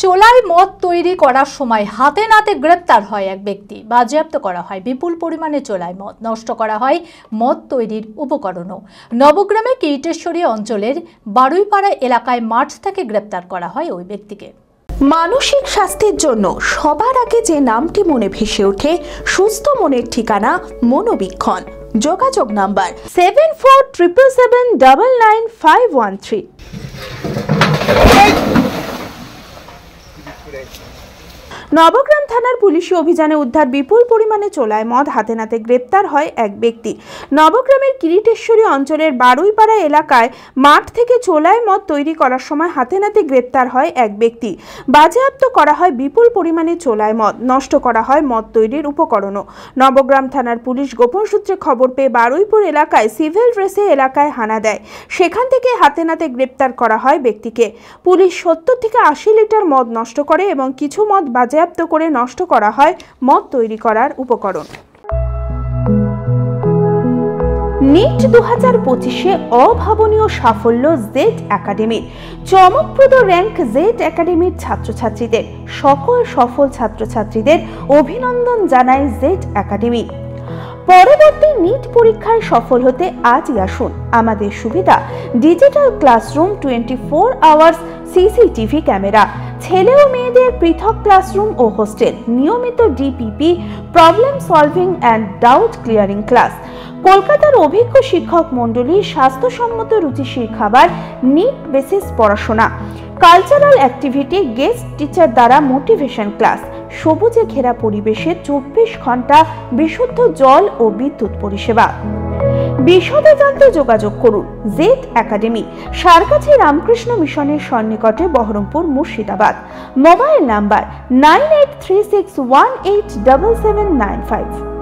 চোলাই মদ তৈরি করার সময় হাতে নাতে গ্রেপ্তার হয় এক ব্যক্তি। বাজেয়াপ্ত করা হয় বিপুল পরিমাণে চোলাই মদ, নষ্ট করা হয় মদ তৈরির উপকরণও। নবগ্রামে কিরিটেশ্বরী অঞ্চলের বারুইপাড়া এলাকায় মাঠ থেকে গ্রেপ্তার করা হয় ওই ব্যক্তিকে। মানসিক স্বাস্থ্যের জন্য সবার আগে যে নামটি মনে ভেসে ওঠে, সুস্থ মনের ঠিকানা মনোবীক্ষণ। যোগাযোগ নাম্বার 7477799513। নবগ্রাম থানার পুলিশি অভিযানে উদ্ধার বিপুল পরিমাণে চোলাই মদ, হাতে নাতে গ্রেপ্তার হয় এক ব্যক্তি। নবগ্রামের কিরিটেশ্বরী অঞ্চলের বারুইপাড়া এলাকায় মাঠ থেকে চোলাই মদ তৈরি করার সময় হাতে নাতে গ্রেপ্তার হয় এক ব্যক্তি। বাজেয়াপ্ত করা হয় বিপুল পরিমাণে চোলাই মদ, নষ্ট করা হয় মদ তৈরির উপকরণও। নবগ্রাম থানার পুলিশ গোপন সূত্রে খবর পেয়ে বারুইপুর এলাকায় সিভিল ড্রেসে এলাকায় হানা দেয়। সেখান থেকে হাতে নাতে গ্রেপ্তার করা হয় ব্যক্তিকে। পুলিশ 70 থেকে 80 লিটার মদ নষ্ট করে এবং কিছু মদ বাজেয়াপ্ত করে নষ্ট করা হয় মদ তৈরি করার উপকরণ। নিট 2025-এ অভাবনীয় সাফল্য জেড একাডেমির। চমকপ্রদ র্যাঙ্ক জেড একাডেমির ছাত্রছাত্রীদের। সকল সফল ছাত্রছাত্রীদের অভিনন্দন জানায় জেড একাডেমি। পরবর্তী নিট পরীক্ষায় সফল হতে আজই আসুন। আমাদের সুবিধা digital classroom, 24 hours CCTV camera, ছেলে ও মেয়েদের পৃথক ক্লাসরুম ও হোস্টেল, নিয়মিত DPP, problem solving and doubt clearing class, কলকাতার অভিজ্ঞ শিক্ষক মণ্ডলী, স্বাস্থ্যসম্মত রুচিশীল খাবার, নিট বেসিস পড়াশোনা, কালচারাল অ্যাক্টিভিটি, গেস্ট টিচার দ্বারা মোটিভেশন ক্লাস, সবুজে ঘেরা পরিবেশে 24 ঘন্টা বিশুদ্ধ জল ও বিদ্যুৎ পরিষেবা। বিশদে জানতে যোগাযোগ করুন জেড একাডেমি, সারকাছি রামকৃষ্ণ মিশনের সন্নিকটে, বহরমপুর, মুর্শিদাবাদ। Mobile number 9836187795।